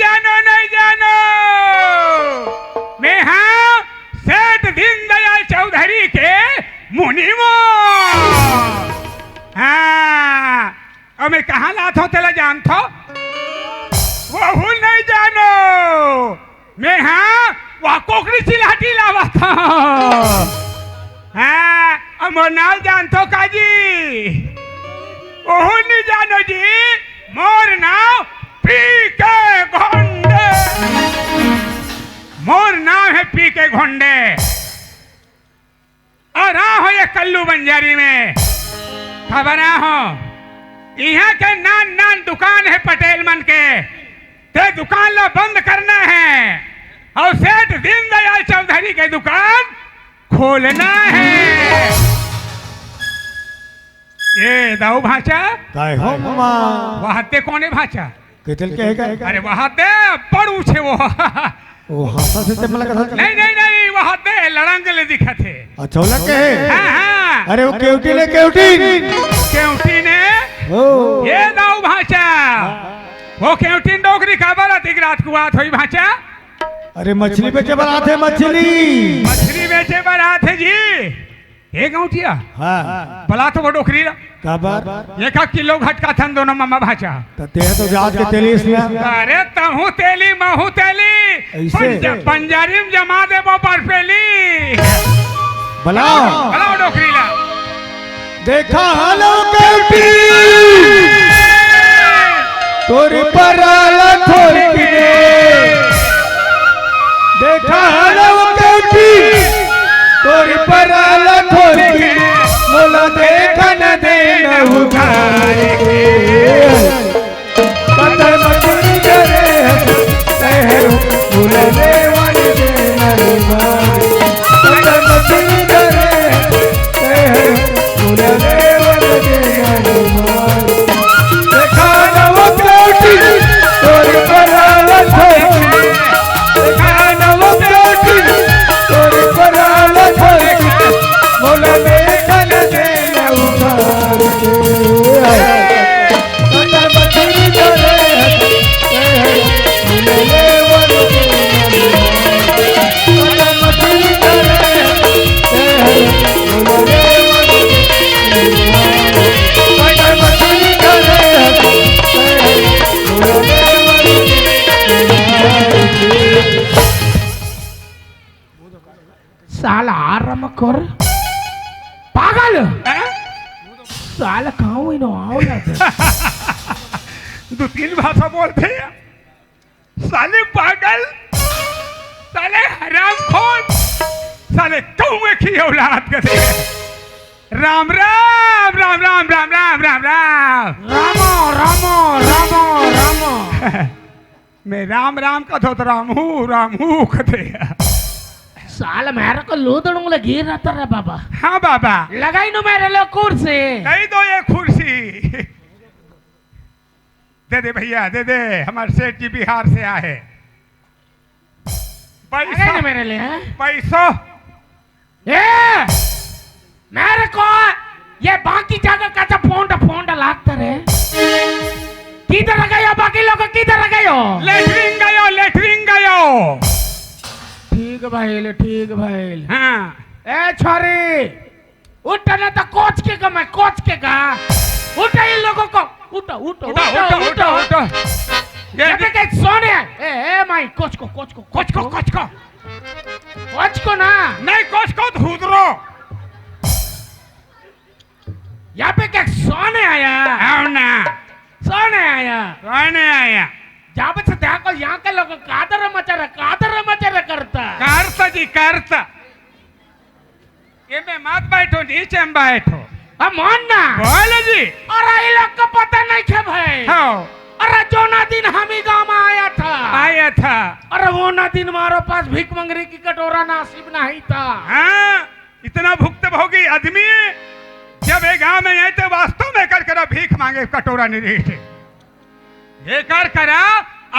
नहीं जानो मैं हाँ सेठ दीनदयाल चौधरी के मुनिमो। हाँ और मैं कहाँ लाता हूँ तेला जानता वो नहीं जानो मैं हाँ वह कोकरी चिल्लाटी लावा था। हाँ और मोरनाल जानतो काजी ओह नहीं जानो जी मोर नाम पी के घोंडे। मोर नाम है पी के घोंडे और हो ये कल्लू बंजारी में खबर हो यहाँ के नान नान दुकान है पटेल मन के ते दुकान ला बंद करना है और सेठ दीनदयाल चौधरी के दुकान खोलना है। ये दाऊ भाषा काय हो मामा वहाते कौने भाषा केतल के है अरे वहाते पड़ू छे वो ओ हासा से चमला का नहीं नहीं नहीं वहाते लड़ंग ले दिखा थे। अच्छा लग है हाँ हाँ अरे वो केवटी ले केवटी केवटी ने ओ ये दाऊ भाषा वो केवटी डोगरी खबर आती रात को बात हुई भाषा। अरे मछली बेचे बारात है मछली बेचे बारात है जी एक गौटिया हाँ भला तो वो डोकरी काबर एक किलो घटका थन दोनों मम्मा भाषा ते तो जात के तेली इसलिए अरे तहू तेली महू तेली ऐसे पंजारी में जमा दे वो बर्फेली भलाओ भला डोकरी ला देखा हेलो केवटी तोरी पर आला थोड़ी देखा हेलो केवटी तोरी पर आला थोड़ी मोला देखा न देना उधार के कदर मचुरी करे शहर मोला देवन देना उधार कदर मचुरी करे शहर मोला देवन देना उधार देखा न वो केवटी तोरी पर आला थोड़ी देखा न वो केवटी तोरी पर आला थोड़ी मोला देखा न देना उधार के कदर मचुरी करे मोला देवन देना कदर मचुरी करे मोला देवन कदर मचुरी करे मोला देवन साला आराम कर पागल साला कहाँ हुई ना आओ दो तीन भाषा बोलते हैं साले पागल साले हरामखोर साले कौवे की औलाद के थे। राम राम राम राम राम राम राम राम रामो रामो रामो रामो मैं राम राम का तो रामू कथे। साला मेरे को लूदड़ूंग लगी रहता रे बाबा। हाँ बाबा लगाई नो मेरे लोग कुर्सी दे दो ये कुर्सी दे दे भैया दे दे हमारे सेठ जी बिहार से आए लगाई ना मेरे लिए पैसों ए मेरे को ये बाकी जगह का तो फोंडा लागता रे किधर गयो बाकी लोग किधर गयो लेटरिंग गयो ठीक भाई हाँ ए छोरी उठ ना तो कोच के का उठा इन लोगों को उठो ये के सोने ए माई कोच को ना नहीं कोच को धूदरो यहाँ पे क्या सोने आया ना सोने आया जहाँ पे देखो यहाँ के लोग कादर मचा करता ये मैं मत बैठो नीचे में बैठो अब मानना बोलो जी अरे ये लोग को पता नहीं क्या भाई हाँ अरे जो ना दिन हम ही गाँव में आया था अरे वो ना दिन हमारे पास भीख मंगरी की कटोरा नासिब नहीं था। हाँ इतना भुगत भोगी आदमी जब एक गांव में आए तो वास्तव में कर करा भीख मांगे कटोरा नहीं रही ये कर करा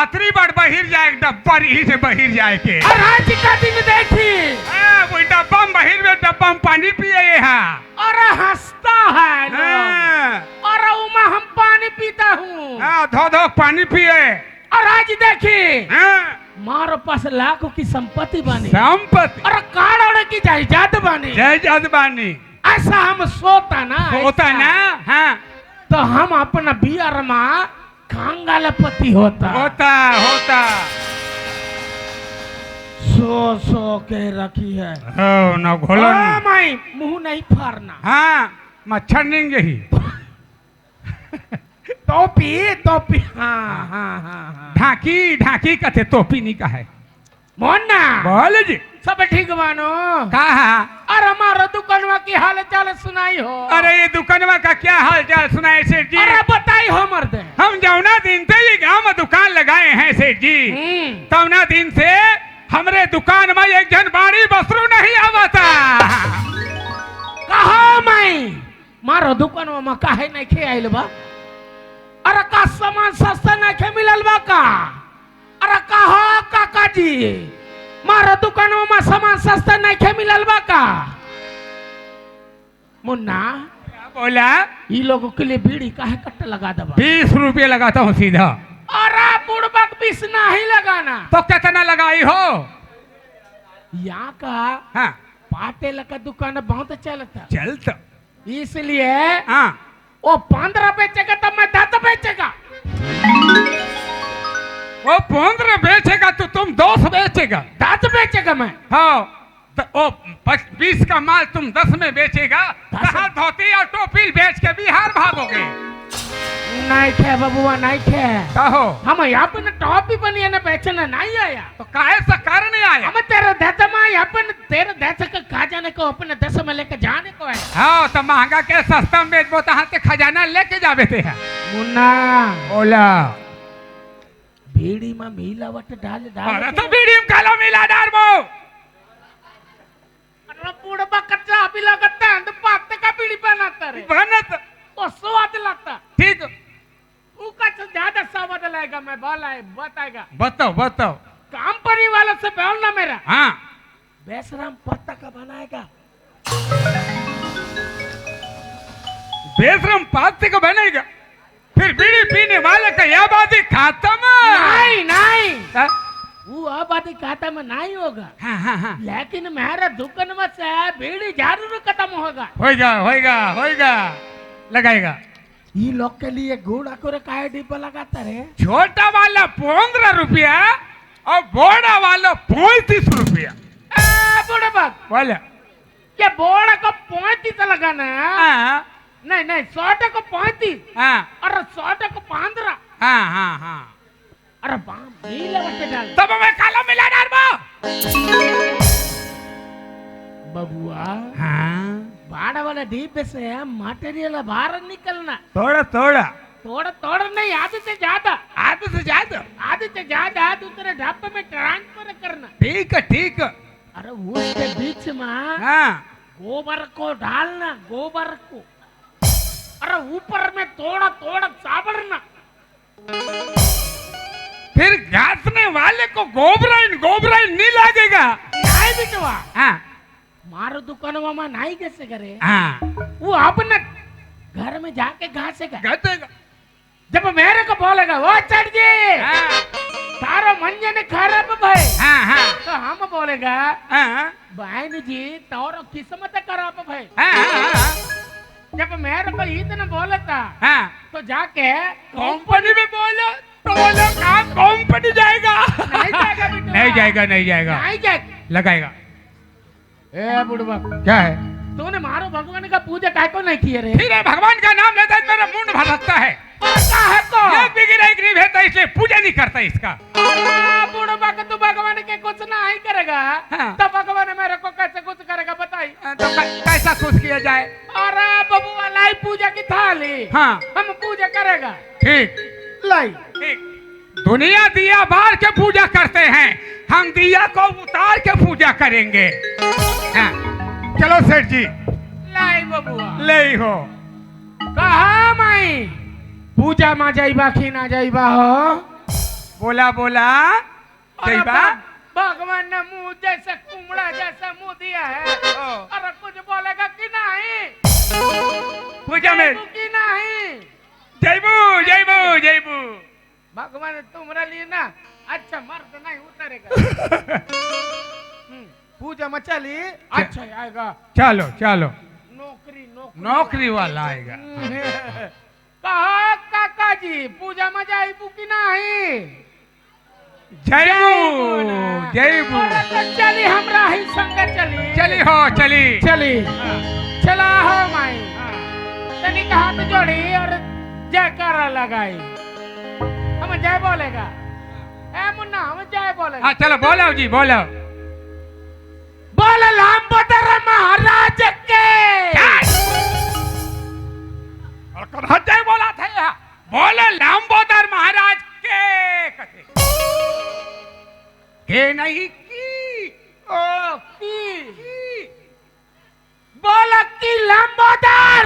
अतरी बार बहिर जाए डब्बा रही से बहिर जाए के आज का दिन देखी वो डब्बा में बहिर में डब्बा में पानी पिए यहाँ अरे हंसता है अरे उमा हम पानी पीता हूँ धो धो पानी पिए और आज देखी हाँ, मारो पास लाखों की संपत्ति बनी संपत्ति और करोड़ों की जायदाद बनी। जय जजबानी ऐसा हम सोता ना होता ऐसा। ना। हाँ, तो हम अपना बियर में कांगालपति होता होता होता। सो के रखी है। हो ना घोलो नहीं। माई मुंह नहीं फाड़ना। हाँ, मच्छर नहीं यही। टोपी हाँ हाँ हाँ हाँ। ढाकी ढाकी कथे टोपी नहीं का है। मोन्ना बोल जी। सब ठीक बानो। कहा? और हमारा दुकानवा की हाल चाल सुनाई हो। अरे ये दुकानवा का क्या हाल चाल सुनाए सेठ जी? अरे बताई हो मर्द। हम जौना दिन से ये गांव में दुकान लगाए हैं सेठ जी, तौना दिन से हमरे दुकान में एक जन बाड़ी बसरू नहीं आवता। कहा मैं मारो दुकानवा में काहे नहीं खे आइल बा? अरे का सामान सस्ता नहीं खे मिलल बा का? अरे कहा काका जी मारो दुकानवा में सामान सस्ता नहीं खे मिलल बा का? मुन्ना बोला ये लोगों के लिए बीड़ी काहे कट्टा लगा दबा? 20 रुपये लगाता हूँ सीधा। अरे बुड़बक 20 नहीं लगाना। तो कितना लगाई हो? यहाँ का हाँ, पाटेल का दुकान बहुत चलता चल तो। इसलिए हाँ, वो 15 बेचेगा तो मैं 10 बेचेगा। वो 15 बेचेगा तो तुम 10 बेचेगा। 10 बेचेगा मैं। हाँ, तो वो 20 का माल तुम 10 में बेचेगा। 10? कहाँ धोती और टोपी बेच के बिहार भागोगे? नहीं थे बबुआ नहीं थे। कहो हम यहाँ पे न टॉपी बनी है न बेचना नहीं आया। तो काहे से करने आया? हम तेरे देश में यहाँ पे तेरे देश का खा जाने को अपने देश में लेके जाने को है। हाँ, तो महंगा के सस्ता में बेचबो तो हाथ खजाना लेके जावे थे। मुन्ना बोला बीड़ी में मिलावट डाल अरे तो बीड़ी में काला मिला डारबो। अरे बुढ़बा कच्चा अभी लगता है तो पाते का बीड़ी बनाता रे। बनत वो स्वाद लगता। ठीक। उसका तो ज्यादा स्वाद लगेगा। मैं बोला बताएगा। बताओ बताओ। कंपनी वालों से बोलना मेरा। हाँ, बेशरम पत्ता का बनाएगा। बेशरम पाते का बनेगा। फिर बीड़ी पीने वाले का यह आबादी खत्म। नहीं नहीं हाँ? वो आबादी खाता में नहीं होगा। हाँ हाँ हाँ, लेकिन मेरा दुकान में से बीड़ी जरूर खत्म होगा। होएगा होएगा होएगा, लगाएगा। ये लोग के लिए घोड़ा को काय डिब्बा लगाता रे। छोटा वाला 15 रुपया और बड़ा वाला 35 रुपया। बड़े बात बोले ये बोड़ा को 35 लगाना है। हाँ नहीं नहीं 100 को 35 हाँ और 100 को 15। हाँ हाँ हाँ, अरे बाप नीले बटे डाल तब मैं काला मिला डालबो। बबुआ हाँ, बाड़ा वाला डिब्बे से मटेरियल बाहर निकलना। थोड़ा थोड़ा, थोड़ा थोड़ा नहीं आधे से ज्यादा। आधे से ज्यादा। आधे से ज्यादा दूसरे ढाबे में ट्रांसफर करना। ठीक है ठीक है। अरे उसके बीच में हाँ, गोबर को डालना। गोबर को अरे ऊपर में थोड़ा थोड़ा साबरना। फिर घासने वाले को गोबराइन गोबराइन नहीं लगेगा। नहीं बिटवा हाँ मारो दुकानवा में नहीं कैसे करे। हाँ, वो अपने घर में जाके घासेगा। गदेगा। जब मेरे को बोलेगा वो चढ़ जी हाँ तारो मंजन खराब भाई। हाँ हाँ तो हम बोलेगा हाँ बहन जी तारो किस्मत खराब भाई। हाँ हाँ, जब मेरे को इतना बोलता हाँ, तो जाके कंपनी में बोलो तो बोलो कहाँ कंपनी जाएगा? नहीं जाएगा बिटवा। नहीं जाएगा नहीं जाएगा, नहीं जाएगा। लगाएगा। ए बुढ़वा क्या है? तूने मारो भगवान का पूजा काय को नहीं किए रे? फिर भगवान का नाम लेता है मेरा मुंड भरकता है। पता है तो एक भी गिराई नहीं भेजता, इसलिए पूजा नहीं करता इसका। बुढ़वा का तू भगवान के कुछ नहीं करेगा। हाँ। तो भगवान मेरे को कैसे कुछ करेगा बताई? तो कैसा खुश किया जाए? अरे बबुआ लाई पूजा की थाली। हाँ हम पूजा करेगा। ठीक लाई ठीक। दुनिया दिया बार के पूजा करते हैं, हम दिया को उतार के पूजा करेंगे। हाँ चलो सेठ जी लाई बबुआ ले हो। कहा मैं पूजा में जाइबा कि ना जाइबा हो? बोला बोला अरे जाइबा। भगवान ने मुंह जैसा कुमड़ा जैसा मुंह दिया है। ओ। अरे कुछ बोलेगा कि नहीं? पूजा में जाइबू कि नहीं? जयबू जयबू जयबू। भगवान तुम्हारा लिए ना अच्छा मर्द नहीं उतरेगा। पूजा में चली अच्छा आएगा। चलो चलो, नौकरी नौकरी नौकरी वाला आएगा। कहा काका जी पूजा में जाइबू की नहीं? जयबू जयबू। चली हमरा ही संग चली। चली हो चली चली चला हो माई। तनी का हाथ जोड़ी और जयकारा लगाई। हम जय बोलेगा। ए मुन्ना हम जय बोलेगा। हाँ चलो बोलो जी बोलो। बोल लंबोदर महाराज के। और कहाँ जय बोला था यहाँ? बोलो लंबोदर महाराज के कथे। के नहीं की। ओ की। बोल की लंबोदर।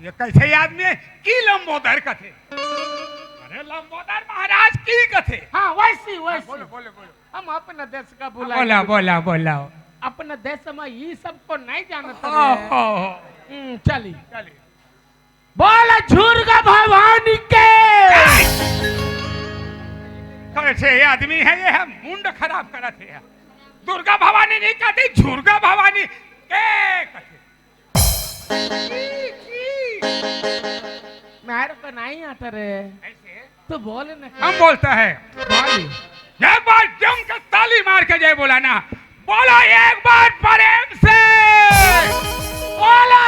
ये कैसे आदमी है की लंबोदर कथे? अरे लंबोदर महाराज की कथे। हाँ वैसी वैसी। बोलो बोलो बोलो। हम अपने देश का बुला। बोला बोला बोला। अपने देश में ये सबको नहीं जानते। चली चली। बोल झुर्गा भवानी के। कैसे आदमी है ये? है मुंड खराब करा थे। दुर्गा भवानी नहीं कहती, झुर्गा भवानी के कहते। मेरे को नहीं आता रे। ऐसे तो बोले ना। हम बोलता है एक बार जम के ताली मार के जय बोला ना। बोलो एक बार प्रेम से बोलो।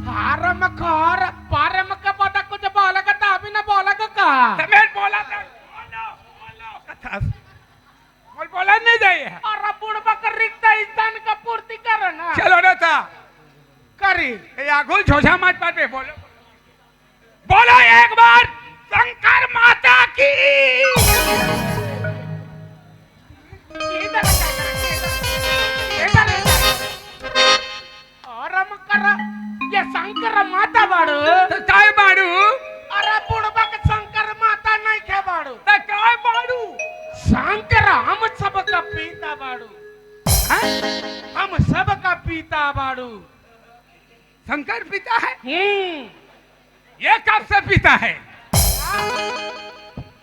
हारम कर पारम का पता कुछ बोलेगा तो अभी ना बोलेगा का। मैं बोला था बोलो बोलो कथा बोल बोला नहीं जाइए। और बुढ़बा कर रिक्ता इंसान का पूर्ति करो ना। चलो ना था करी ये आगुल झोझा मत पार पे बोलो। बोलो एक बार शंकर माता की। और हम कर ये शंकर माता बाड़ू। तो काय बाड़ू? अरे बुढ़बा के शंकर माता नहीं खे बाड़ू। तो काय बाड़ू? शंकर हम सबका पीता बाड़ू। हम सबका पीता बाड़ू। शंकर पिता है? ये कब से पीता है?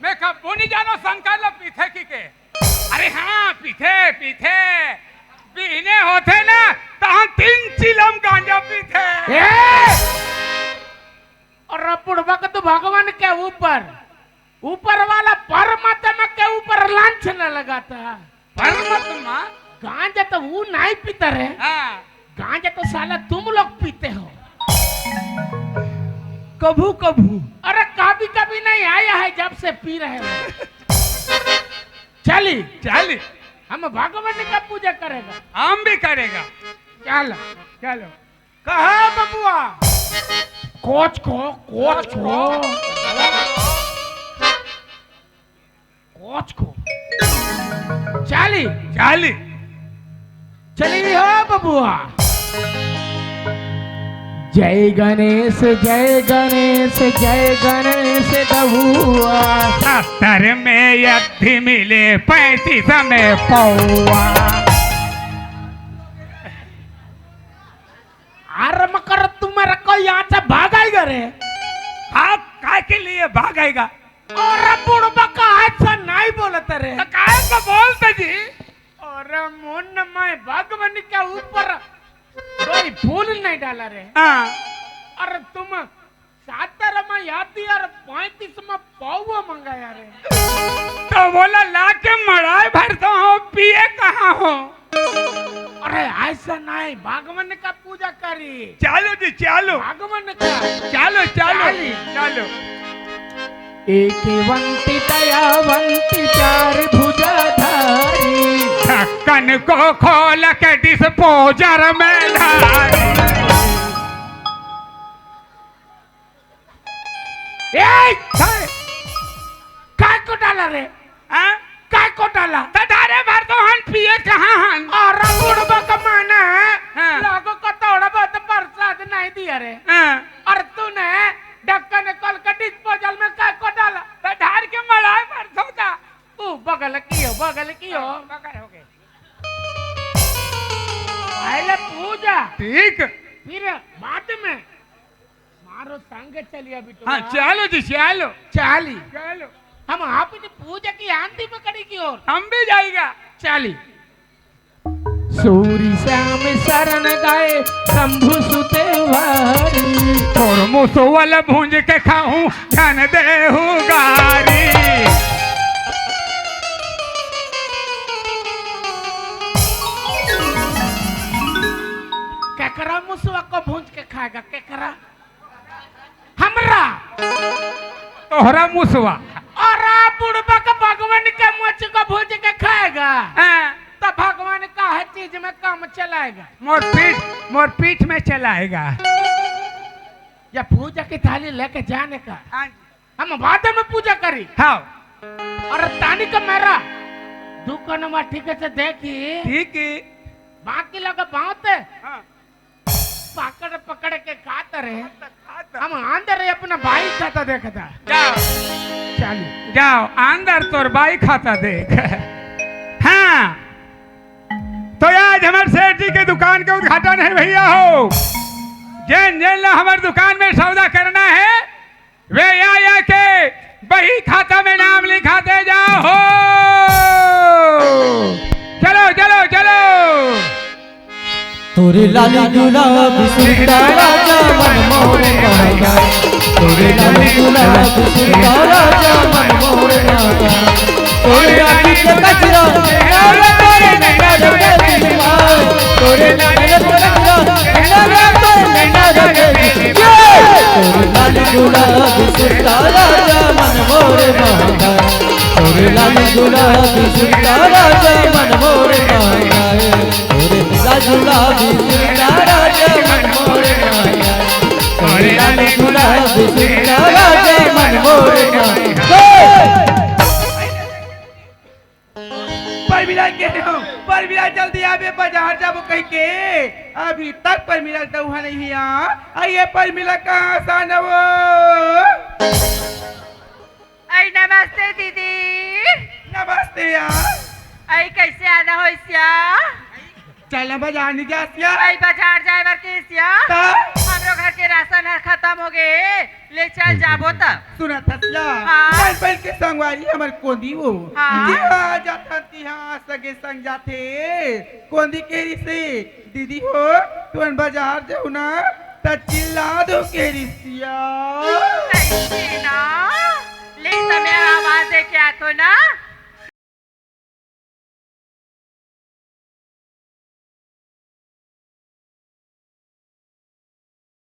मैं कब वो नहीं जानो शंकर लोग पीते की के? अरे हाँ पीते पीते पीने होते ना तो हम 3 चिलम गांजा पीते। और बुढ़बा का तो भगवान के ऊपर वाला परमात्मा के ऊपर लांछन लगाता। परमात्मा गांजा तो वो नहीं पीता रे। हाँ गांजा तो साला तुम लोग पीते हो। कभू कभू। अरे कभी कभी नहीं आया है जब से पी रहे हो। चली चल हम भगवान का पूजा करेगा। हम भी करेगा। चलो चलो कहा बबुआ। कोच को कोच को कोच को चली चल चली हो बबुआ। जय गणेश जय गणेश जय गणेश बबुआ। 70 में यदि मिले 35 में पौआ। आराम कर तुम्हारा कोई यहाँ से भागेगा रे। आप काय के लिए भागेगा? और बुढ़बा का ऐसा नहीं बोलते रे। तो काय को बोलते जी? और मुन्न में भगवान के ऊपर कोई फूल नहीं डाला रे। हाँ और तुम 70 में यादी और 35 में पौवा मंगाया रे। तो बोला लाके मड़ाई भरता हूँ पिए कहाँ हो? अरे ऐसा नहीं भगवान का पूजा करी। चलो जी चलो भगवान का चलो चलो चलो। एक वंती दयावंती 4 भुजाधारी। ढक्कन को खोल के डिस्पोजर में धारी। काय को डाला रे? हाँ? काय को डाला? तो धारे भर तो हन पिए कहाँ हन? और बुढ़बा का माना है हाँ। लोगों को थोड़ा बहुत प्रसाद नहीं दिया रे। हाँ। और तूने ढक्कन खोल के डिस्पोजल में काय को डाला? तो धार के मड़ाई भर सोता। बगल की हो बगल की हो। बगल हो गए। पहले पूछ पूजा ठीक। फिर बाद में मारो संग चलिए अभी तो हाँ चलो जी चलो चाली चलो, हम आपने पूजा की आंधी पकड़ी की ओर हम भी जाएगा। चाली सूरी श्याम शरण गाए शंभु सुते वारी और मुसोवल भूंज के खाऊं धन देहु गारी। केकरा मुसवा को भूंज के खाएगा केकरा हमरा तोहरा मुसवा और आप बुढ़बा का भगवान के मुझ को भूंज के खाएगा हाँ, तो भगवान का हर चीज में काम चलाएगा मोर पीठ में चलाएगा। या पूजा की थाली लेके जाने का हाँ हम बाद में पूजा करी हाँ और तानी का मेरा दुकान में ठीक से देखी ठीक है। बाकी लोग बाते हाँ, पकड़ पकड़ के खाते रहे हम अंदर अपना भाई खाता देखता जाओ चाली जाओ अंदर तोर बाई खाता देख। हाँ तो आज हमारे सेठ जी के दुकान के उद्घाटन है भैया हो। जैन जैन हमारे दुकान में सौदा करना है वे या के बही खाता में नाम लिखाते जाओ हो। चलो चलो चलो। तोरे लाली गुलाब सुनता राजा मन मोर महका, तोरे लाली गुलाब सुनता राजा मन मोर महका, तोरे लाली के कचरा नारे तोरे नैना रखे दिलवाए, तोरे लाली के कचरा नारे तोरे नैना रखे दिलवाए, तोरे लाली गुलाब सुनता राजा मन मोर महका, तोरे लाली गुलाब सुनता राजा मन मोर महका, गुलाबी सुनता राजा मन मोर माया, तोरे लाली गुलाबी सुनता राजा मन मोर माया। पर मिला के हो, पर मिला जल्दी आवे बाजार जाबो कह के अभी तक पर मिला तो वहाँ नहीं है। आइए पर मिला कहाँ आसान वो। आई नमस्ते दीदी। नमस्ते यार। आई कैसे आना हो इसया? चल बाजार नहीं जातिया। आई बाजार जाए बर के इसया? हमरो घर के राशन हर खत्म हो गए, ले चल जाबो तब। सुना थसला। हाँ। चल पहल के संगवारी हमर कोंदी वो। हाँ। जी हाँ जाता थी हाँ सगे संग जाते। कोंदी केरी से दीदी हो तुम बाजार जाओ ना तो चिल्ला दो केरी सिया। कैसे ना? ले तो मेरा आवाज दे के आतो ना।